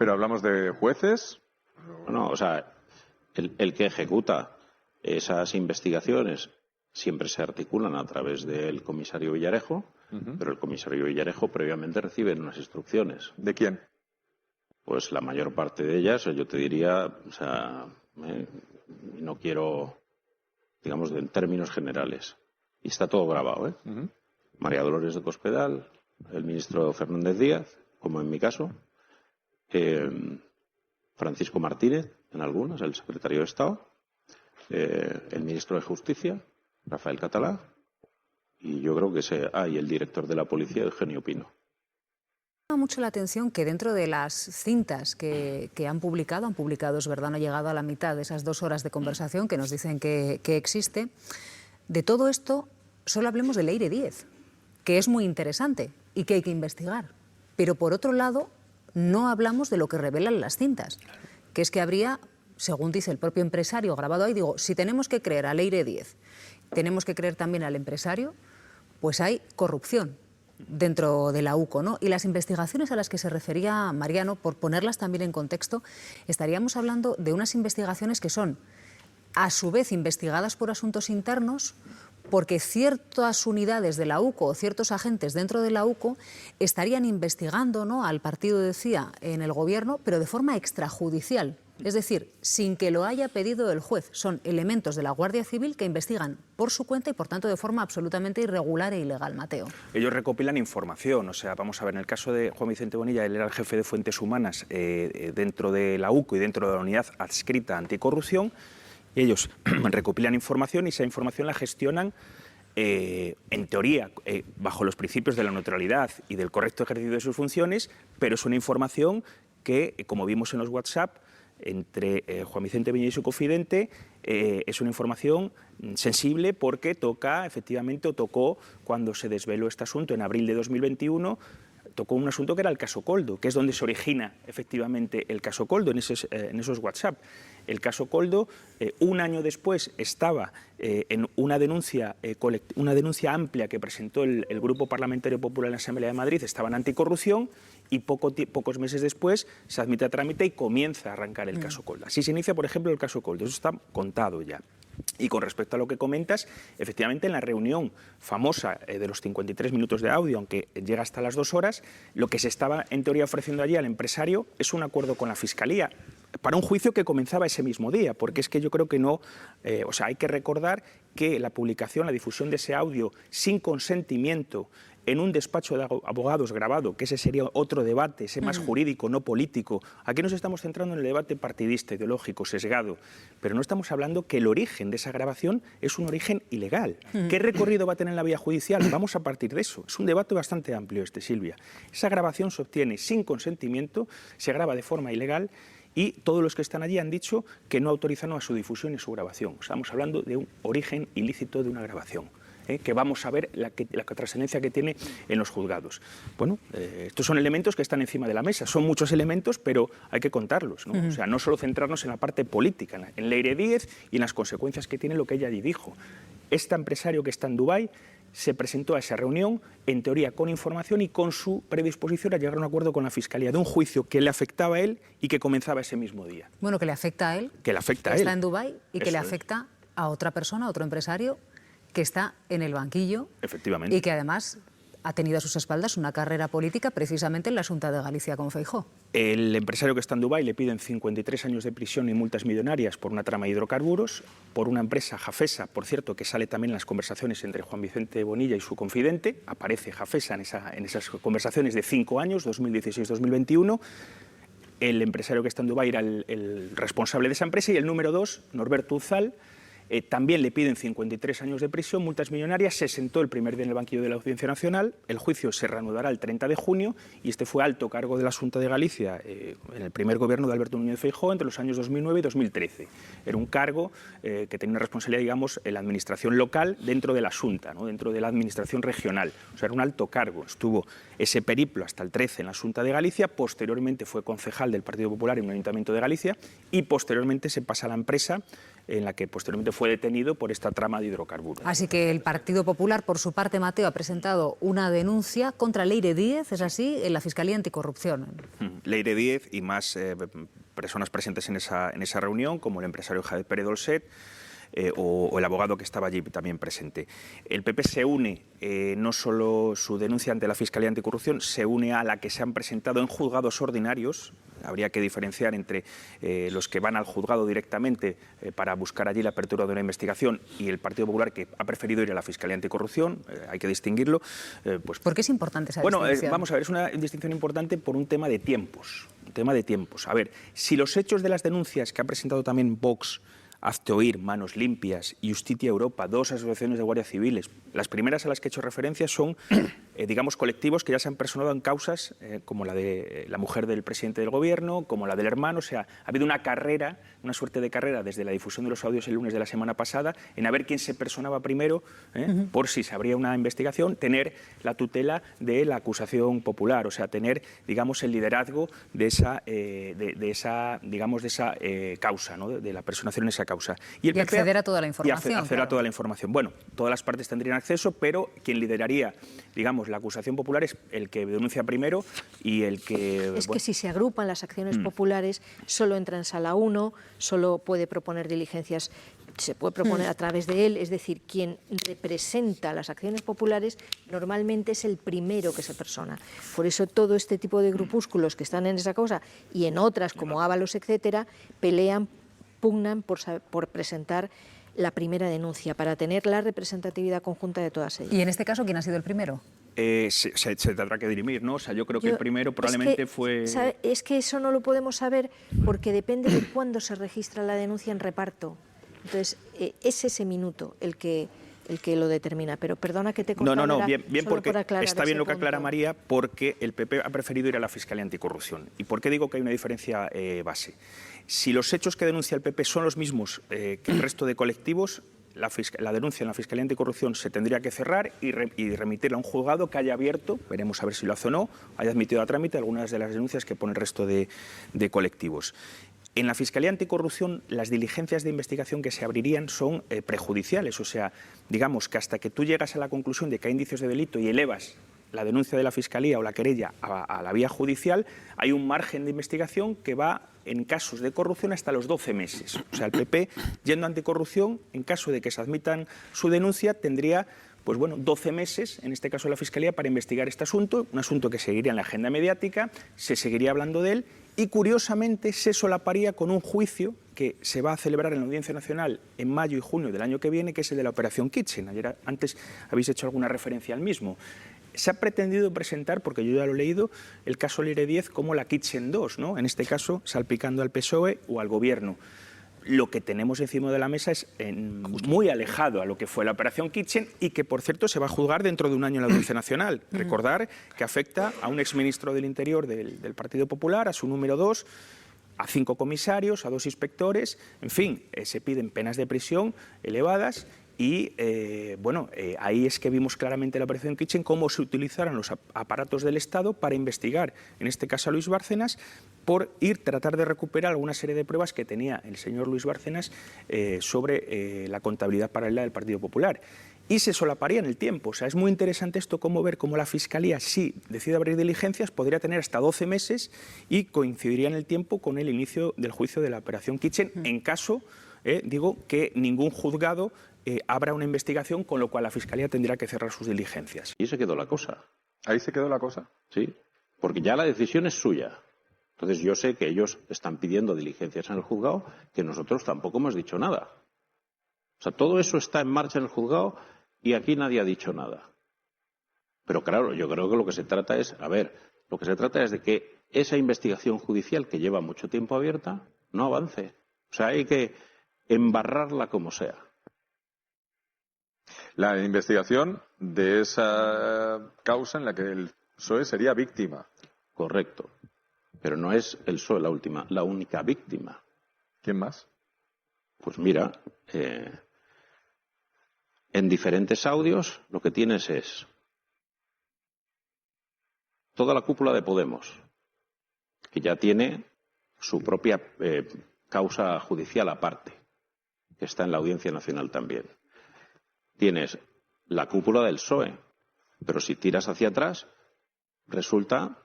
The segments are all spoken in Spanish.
¿Pero hablamos de jueces? No, o sea, el que ejecuta esas investigaciones siempre se articulan a través del comisario Villarejo, pero el comisario Villarejo previamente recibe unas instrucciones. ¿De quién? Pues la mayor parte de ellas, yo te diría, o sea, no quiero, digamos, en términos generales. Y está todo grabado, ¿eh? María Dolores de Cospedal, el ministro Fernández Díaz, como en mi caso, Francisco Martínez, en algunas, el secretario de Estado, el ministro de Justicia, Rafael Catalá, y yo creo que y el director de la policía, Eugenio Pino. Me llama mucho la atención que dentro de las cintas que han publicado, es verdad, no ha llegado a la mitad de esas 2 horas de conversación que nos dicen que existe, de todo esto solo hablemos de Leire Díez, que es muy interesante y que hay que investigar. Pero por otro lado, no hablamos de lo que revelan las cintas, que es que habría, según dice el propio empresario grabado ahí, digo, si tenemos que creer a Leire Díez, tenemos que creer también al empresario, pues hay corrupción dentro de la UCO, ¿no? Y las investigaciones a las que se refería Mariano, por ponerlas también en contexto, estaríamos hablando de unas investigaciones que son, a su vez, investigadas por asuntos internos, porque ciertas unidades de la UCO o ciertos agentes dentro de la UCO estarían investigando, ¿no?, al partido, decía, en el gobierno, pero de forma extrajudicial. Es decir, sin que lo haya pedido el juez. Son elementos de la Guardia Civil que investigan por su cuenta y, por tanto, de forma absolutamente irregular e ilegal, Mateo. Ellos recopilan información. O sea, vamos a ver, en el caso de Juan Vicente Bonilla, él era el jefe de Fuentes Humanas dentro de la UCO y dentro de la unidad adscrita a anticorrupción. Y ellos recopilan información y esa información la gestionan, en teoría, bajo los principios de la neutralidad y del correcto ejercicio de sus funciones, pero es una información que, como vimos en los WhatsApp, entre Juan Vicente Bonilla y su confidente, es una información sensible porque toca, efectivamente, o tocó cuando se desveló este asunto en abril de 2021, tocó un asunto que era el caso Coldo, que es donde se origina efectivamente el caso Coldo, en esos WhatsApp. El caso Coldo, un año después, estaba en una denuncia amplia que presentó el Grupo Parlamentario Popular en la Asamblea de Madrid, estaba en anticorrupción, y pocos meses después se admite a trámite y comienza a arrancar el caso Coldo. Así se inicia, por ejemplo, el caso Coldo. Eso está contado ya. Y con respecto a lo que comentas, efectivamente en la reunión famosa de los 53 minutos de audio, aunque llega hasta las 2 horas, lo que se estaba en teoría ofreciendo allí al empresario es un acuerdo con la Fiscalía para un juicio que comenzaba ese mismo día, porque es que yo creo que no, o sea, hay que recordar que la publicación, la difusión de ese audio sin consentimiento en un despacho de abogados grabado, que ese sería otro debate, ese más jurídico, no político. Aquí nos estamos centrando en el debate partidista, ideológico, sesgado, pero no estamos hablando que el origen de esa grabación es un origen ilegal. ¿Qué recorrido va a tener la vía judicial? Vamos a partir de eso. Es un debate bastante amplio Silvia. Esa grabación se obtiene sin consentimiento, se graba de forma ilegal, y todos los que están allí han dicho que no autorizan a su difusión y su grabación. Estamos hablando de un origen ilícito de una grabación, que vamos a ver la trascendencia que tiene en los juzgados. Bueno, estos son elementos que están encima de la mesa. Son muchos elementos, pero hay que contarlos, ¿no? O sea, no solo centrarnos en la parte política, en Leire Díez y en las consecuencias que tiene lo que ella allí dijo. Este empresario que está en Dubái se presentó a esa reunión, en teoría con información y con su predisposición a llegar a un acuerdo con la Fiscalía de un juicio que le afectaba a él y que comenzaba ese mismo día. Bueno, que le afecta a él, que le afecta a él. Está en Dubái y que le afecta a otra persona, a otro empresario, que está en el banquillo. Efectivamente. Y que además ha tenido a sus espaldas una carrera política precisamente en la Xunta de Galicia con Feijóo. El empresario que está en Dubái le piden 53 años de prisión y multas millonarias por una trama de hidrocarburos, por una empresa, Jafesa, por cierto, que sale también en las conversaciones entre Juan Vicente Bonilla y su confidente. Aparece Jafesa en esas conversaciones de 5 años, 2016-2021. El empresario que está en Dubái era el responsable de esa empresa, y el número 2, Norberto Uzal, también le piden 53 años de prisión, multas millonarias. Se sentó el primer día en el banquillo de la Audiencia Nacional. El juicio se reanudará el 30 de junio y este fue alto cargo de la Xunta de Galicia en el primer gobierno de Alberto Núñez Feijóo entre los años 2009 y 2013. Era un cargo que tenía una responsabilidad, digamos, en la administración local dentro de la Xunta, ¿no?, dentro de la administración regional. O sea, era un alto cargo. Estuvo ese periplo hasta el 13 en la Xunta de Galicia, posteriormente fue concejal del Partido Popular en un ayuntamiento de Galicia y posteriormente se pasa a la empresa en la que posteriormente fue fue detenido por esta trama de hidrocarburos. Así que el Partido Popular, por su parte, Mateo, ha presentado una denuncia contra Leire Díez, ¿es así?, en la Fiscalía Anticorrupción. Leire Díez y más personas presentes en esa reunión, como el empresario Javier Pérez Dolcet, o el abogado que estaba allí también presente. El PP se une, no solo su denuncia ante la Fiscalía Anticorrupción, se une a la que se han presentado en juzgados ordinarios. Habría que diferenciar entre los que van al juzgado directamente para buscar allí la apertura de una investigación y el Partido Popular, que ha preferido ir a la Fiscalía Anticorrupción. Hay que distinguirlo. ¿Por qué es importante esa distinción? Vamos a ver, es una distinción importante por un tema de tiempos. A ver, si los hechos de las denuncias que ha presentado también Vox, Hazte Oír, Manos Limpias y Justitia Europa, dos asociaciones de guardias civiles. Las primeras a las que he hecho referencia son, digamos, colectivos que ya se han personado en causas como la de la mujer del presidente del gobierno, como la del hermano. O sea, ha habido una carrera, una suerte de carrera desde la difusión de los audios el lunes de la semana pasada en a ver quién se personaba primero, por si se abría una investigación, tener la tutela de la acusación popular, o sea, tener, digamos, el liderazgo de esa causa, ¿no? de la personación en esa causa. Y acceder a toda la información. A toda la información. Bueno, todas las partes tendrían acceso, pero quien lideraría, digamos, la acusación popular es el que denuncia primero y el que... Es que si se agrupan las acciones populares, solo entra en sala 1, solo puede proponer diligencias, se puede proponer a través de él, es decir, quien representa las acciones populares normalmente es el primero que se persona. Por eso todo este tipo de grupúsculos que están en esa causa y en otras como Ábalos, etcétera, pugnan por presentar la primera denuncia, para tener la representatividad conjunta de todas ellas. ¿Y en este caso quién ha sido el primero? Se tendrá que dirimir, ¿no? O sea, yo creo que el primero probablemente fue... Es que eso no lo podemos saber porque depende de cuándo se registra la denuncia en reparto. Entonces, es ese minuto el que lo determina. Pero perdona que te corte. No, bien porque está bien lo que aclara María, porque el PP ha preferido ir a la Fiscalía Anticorrupción. ¿Y por qué digo que hay una diferencia base? Si los hechos que denuncia el PP son los mismos que el resto de colectivos, la denuncia en la Fiscalía Anticorrupción se tendría que cerrar y remitirla a un juzgado que haya abierto, veremos a ver si lo hace o no, haya admitido a trámite algunas de las denuncias que pone el resto de colectivos. En la Fiscalía Anticorrupción, las diligencias de investigación que se abrirían son prejudiciales, o sea, digamos que hasta que tú llegas a la conclusión de que hay indicios de delito y elevas la denuncia de la Fiscalía o la querella a la vía judicial, hay un margen de investigación que va, en casos de corrupción, hasta los 12 meses. O sea, el PP, yendo a anticorrupción, en caso de que se admitan su denuncia, tendría 12 meses, en este caso la Fiscalía, para investigar este asunto, un asunto que seguiría en la agenda mediática, se seguiría hablando de él y, curiosamente, se solaparía con un juicio que se va a celebrar en la Audiencia Nacional en mayo y junio del año que viene, que es el de la Operación Kitchen. Antes habéis hecho alguna referencia al mismo. Se ha pretendido presentar, porque yo ya lo he leído, el caso Leire Díez como la Kitchen 2, ¿no? En este caso, salpicando al PSOE o al Gobierno. Lo que tenemos encima de la mesa es muy alejado a lo que fue la Operación Kitchen y que, por cierto, se va a juzgar dentro de un año en la Audiencia Nacional. Recordar que afecta a un exministro del Interior del Partido Popular, a su número 2, a 5 comisarios, a 2 inspectores, en fin, se piden penas de prisión elevadas. Y, ahí es que vimos claramente la Operación Kitchen cómo se utilizaron los aparatos del Estado para investigar, en este caso a Luis Bárcenas, por tratar de recuperar alguna serie de pruebas que tenía el señor Luis Bárcenas sobre la contabilidad paralela del Partido Popular. Y se solaparía en el tiempo. O sea, es muy interesante esto, ver cómo la Fiscalía, si decide abrir diligencias, podría tener hasta 12 meses y coincidiría en el tiempo con el inicio del juicio de la Operación Kitchen, en caso, que ningún juzgado abra una investigación, con lo cual la Fiscalía tendrá que cerrar sus diligencias. Y se quedó la cosa. ¿Ahí se quedó la cosa? Sí, porque ya la decisión es suya. Entonces yo sé que ellos están pidiendo diligencias en el juzgado, que nosotros tampoco hemos dicho nada. O sea, todo eso está en marcha en el juzgado y aquí nadie ha dicho nada. Pero claro, yo creo que lo que se trata es, de que esa investigación judicial que lleva mucho tiempo abierta no avance. O sea, hay que embarrarla como sea. La investigación de esa causa en la que el PSOE sería víctima. Correcto. Pero no es el PSOE la única víctima. ¿Quién más? Pues mira, en diferentes audios lo que tienes es toda la cúpula de Podemos, que ya tiene su propia causa judicial aparte. que está en la Audiencia Nacional también. Tienes la cúpula del PSOE, pero si tiras hacia atrás, resulta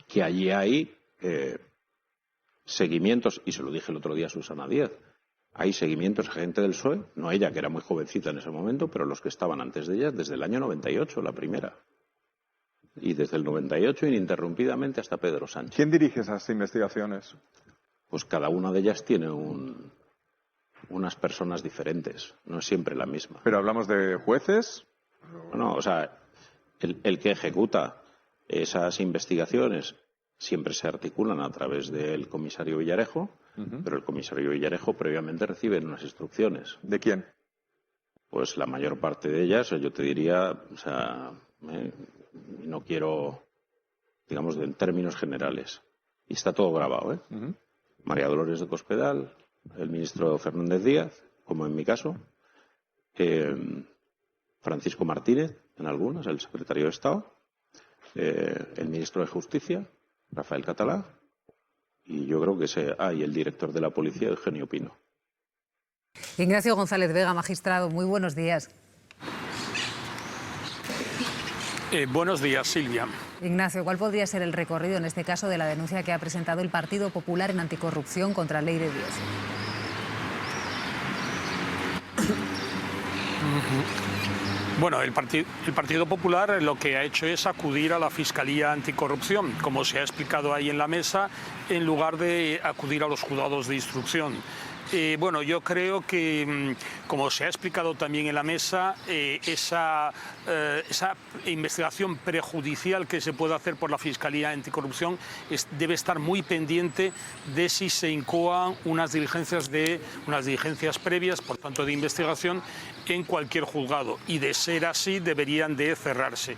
que allí hay seguimientos, y se lo dije el otro día a Susana Díaz, hay seguimientos a gente del PSOE, no ella, que era muy jovencita en ese momento, pero los que estaban antes de ella, desde el año 98, la primera. Y desde el 98 ininterrumpidamente hasta Pedro Sánchez. ¿Quién dirige esas investigaciones? Pues cada una de ellas tiene unas personas diferentes, no es siempre la misma. ¿Pero hablamos de jueces? No, o sea, el que ejecuta esas investigaciones siempre se articulan a través del comisario Villarejo, pero el comisario Villarejo previamente recibe unas instrucciones. ¿De quién? Pues la mayor parte de ellas, yo te diría, o sea, no quiero, digamos, en términos generales. Y está todo grabado, ¿eh? María Dolores de Cospedal, el ministro Fernández Díaz, como en mi caso, Francisco Martínez, en algunas, el secretario de Estado, el ministro de Justicia, Rafael Catalá, y yo creo que y el director de la policía, Eugenio Pino. Ignacio González Vega, magistrado, muy buenos días. Buenos días, Silvia. Ignacio, ¿cuál podría ser el recorrido en este caso de la denuncia que ha presentado el Partido Popular en anticorrupción contra Leire Díez? Bueno, el Partido Popular lo que ha hecho es acudir a la Fiscalía Anticorrupción, como se ha explicado ahí en la mesa, en lugar de acudir a los juzgados de instrucción. Bueno, yo creo que, como se ha explicado también en la mesa, esa investigación prejudicial que se puede hacer por la Fiscalía Anticorrupción debe estar muy pendiente de si se incoan unas diligencias previas, por tanto de investigación, en cualquier juzgado. Y de ser así, deberían de cerrarse.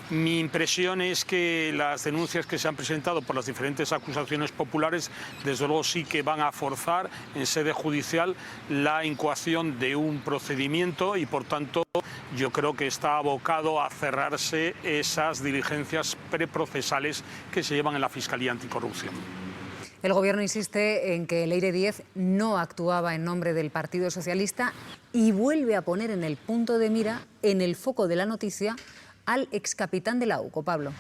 Mi impresión es que las denuncias que se han presentado por las diferentes acusaciones populares, desde luego sí que van a forzar en sede judicial la incoación de un procedimiento y, por tanto, yo creo que está abocado a cerrarse esas diligencias preprocesales que se llevan en la Fiscalía Anticorrupción. El Gobierno insiste en que Leire Díez no actuaba en nombre del Partido Socialista y vuelve a poner en el punto de mira, en el foco de la noticia, al excapitán de la UCO, Pablo.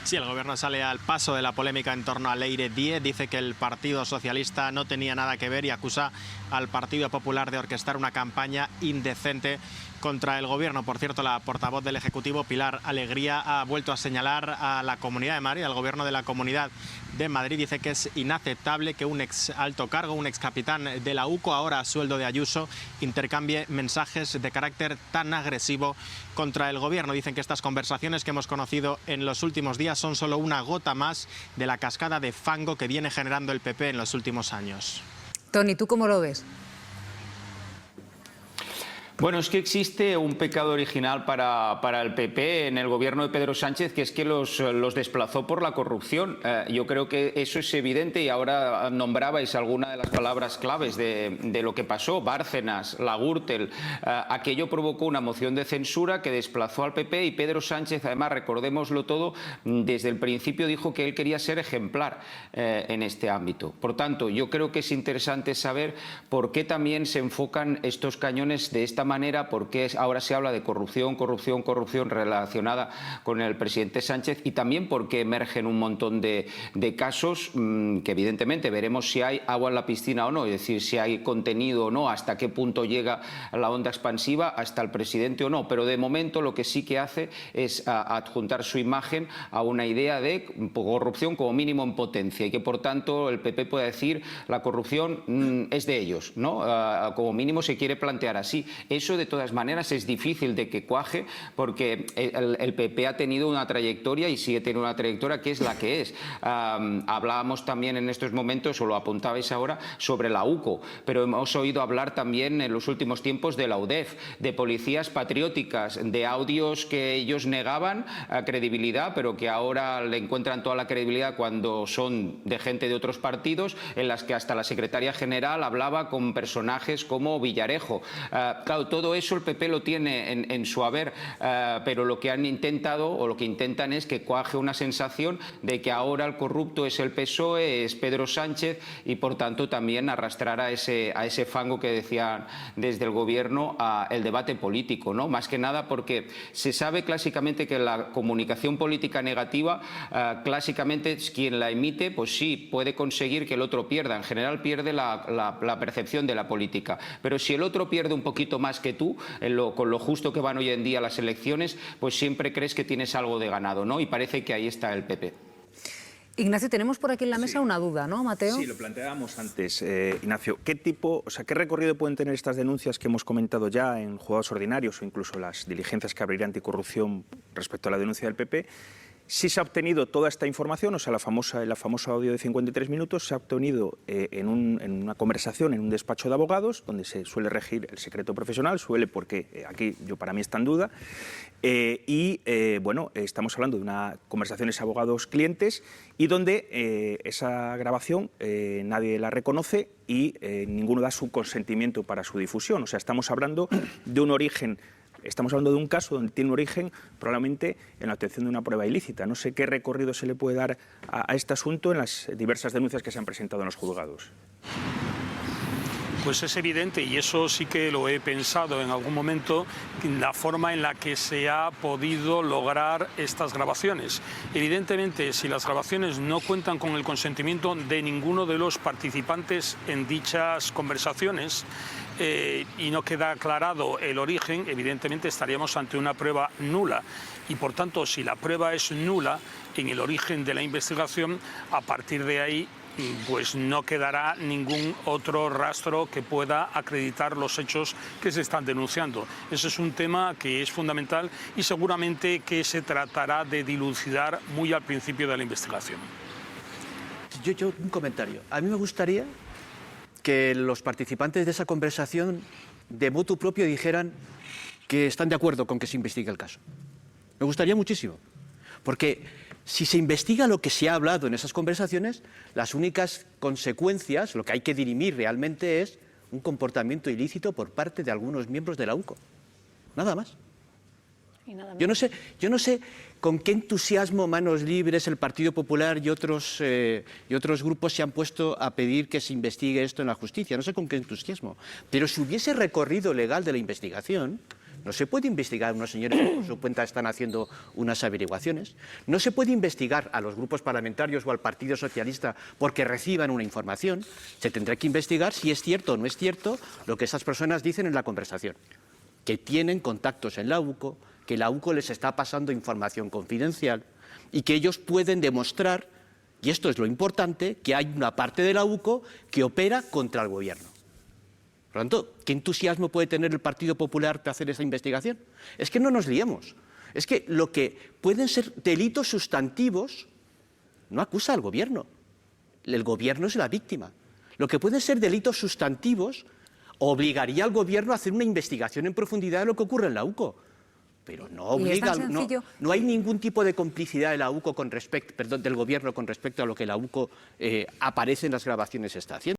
Sí, el Gobierno sale al paso de la polémica en torno a Leire Díez, dice que el Partido Socialista no tenía nada que ver y acusa al Partido Popular de orquestar una campaña indecente contra el Gobierno. Por cierto, la portavoz del Ejecutivo, Pilar Alegría, ha vuelto a señalar a la Comunidad de Madrid, al Gobierno de la Comunidad de Madrid. Dice que es inaceptable que un ex alto cargo, un ex capitán de la UCO, ahora a sueldo de Ayuso, intercambie mensajes de carácter tan agresivo contra el Gobierno. Dicen que estas conversaciones que hemos conocido en los últimos días son solo una gota más de la cascada de fango que viene generando el PP en los últimos años. Tony, ¿tú cómo lo ves? Bueno, es que existe un pecado original para el PP en el gobierno de Pedro Sánchez, que es que los desplazó por la corrupción. Yo creo que eso es evidente y ahora nombrabais alguna de las palabras claves de lo que pasó. Bárcenas, la Gürtel, aquello provocó una moción de censura que desplazó al PP y Pedro Sánchez, además, recordémoslo todo, desde el principio dijo que él quería ser ejemplar en este ámbito. Por tanto, yo creo que es interesante saber por qué también se enfocan estos cañones de esta manera, porque ahora se habla de corrupción relacionada con el presidente Sánchez y también porque emergen un montón de casos que evidentemente veremos si hay agua en la piscina o no, es decir, si hay contenido o no, hasta qué punto llega la onda expansiva, hasta el presidente o no, pero de momento lo que sí que hace es adjuntar su imagen a una idea de corrupción como mínimo en potencia y que por tanto el PP puede decir la corrupción es de ellos, ¿no? Como mínimo se quiere plantear así. Eso, de todas maneras, es difícil de que cuaje porque el PP ha tenido una trayectoria y sigue teniendo una trayectoria que es la que es. Hablábamos también en estos momentos, o lo apuntabais ahora, sobre la UCO, pero hemos oído hablar también en los últimos tiempos de la UDEF, de policías patrióticas, de audios que ellos negaban credibilidad, pero que ahora le encuentran toda la credibilidad cuando son de gente de otros partidos, en las que hasta la secretaria general hablaba con personajes como Villarejo. Claro, claro, todo eso el PP lo tiene en su haber, pero lo que han intentado o lo que intentan es que cuaje una sensación de que ahora el corrupto es el PSOE, es Pedro Sánchez y por tanto también arrastrar a ese fango que decían desde el gobierno el debate político, ¿no? Más que nada porque se sabe clásicamente que la comunicación política negativa, clásicamente quien la emite, pues sí, puede conseguir que el otro pierda. En general pierde la percepción de la política. Pero si el otro pierde un poquito más que tú, con lo justo que van hoy en día las elecciones, pues siempre crees que tienes algo de ganado, ¿no? Y parece que ahí está el PP. Ignacio, tenemos por aquí en la mesa una duda, ¿no, Mateo? Sí, lo planteábamos antes, Ignacio. ¿Qué recorrido pueden tener estas denuncias que hemos comentado ya en juzgados ordinarios o incluso las diligencias que abrirá Anticorrupción respecto a la denuncia del PP? Si se ha obtenido toda esta información, o sea, el famoso audio de 53 minutos, se ha obtenido en una conversación en un despacho de abogados, donde se suele regir el secreto profesional, porque aquí para mí está en duda, bueno, estamos hablando de una conversación de abogados-clientes y donde esa grabación nadie la reconoce y ninguno da su consentimiento para su difusión. O sea, estamos hablando de un origen. Estamos hablando de un caso donde tiene un origen probablemente en la obtención de una prueba ilícita. No sé qué recorrido se le puede dar a este asunto en las diversas denuncias que se han presentado en los juzgados. Pues es evidente, y eso sí que lo he pensado en algún momento, la forma en la que se ha podido lograr estas grabaciones. Evidentemente, si las grabaciones no cuentan con el consentimiento de ninguno de los participantes en dichas conversaciones, y no queda aclarado el origen, evidentemente estaríamos ante una prueba nula. Y por tanto, si la prueba es nula en el origen de la investigación, a partir de ahí pues no quedará ningún otro rastro que pueda acreditar los hechos que se están denunciando. Ese es un tema que es fundamental y seguramente que se tratará de dilucidar muy al principio de la investigación. Yo un comentario. A mí me gustaría que los participantes de esa conversación de motu propio dijeran que están de acuerdo con que se investigue el caso. Me gustaría muchísimo, porque si se investiga lo que se ha hablado en esas conversaciones, las únicas consecuencias, lo que hay que dirimir realmente es un comportamiento ilícito por parte de algunos miembros de la UCO. Nada más. Yo no sé con qué entusiasmo Manos Libres, el Partido Popular y otros grupos se han puesto a pedir que se investigue esto en la justicia. No sé con qué entusiasmo. Pero si hubiese recorrido legal de la investigación, no se puede investigar a unos señores que por su cuenta están haciendo unas averiguaciones. No se puede investigar a los grupos parlamentarios o al Partido Socialista porque reciban una información. Se tendrá que investigar si es cierto o no es cierto lo que esas personas dicen en la conversación. Que tienen contactos en la UCO, que la UCO les está pasando información confidencial y que ellos pueden demostrar, y esto es lo importante, que hay una parte de la UCO que opera contra el gobierno. Por lo tanto, ¿qué entusiasmo puede tener el Partido Popular para hacer esa investigación? Es que no nos liemos. Es que lo que pueden ser delitos sustantivos no acusa al gobierno. El gobierno es la víctima. Lo que pueden ser delitos sustantivos obligaría al gobierno a hacer una investigación en profundidad de lo que ocurre en la UCO. Pero no obliga, no hay ningún tipo de complicidad de la UCO del gobierno con respecto a lo que la UCO aparece en las grabaciones está haciendo.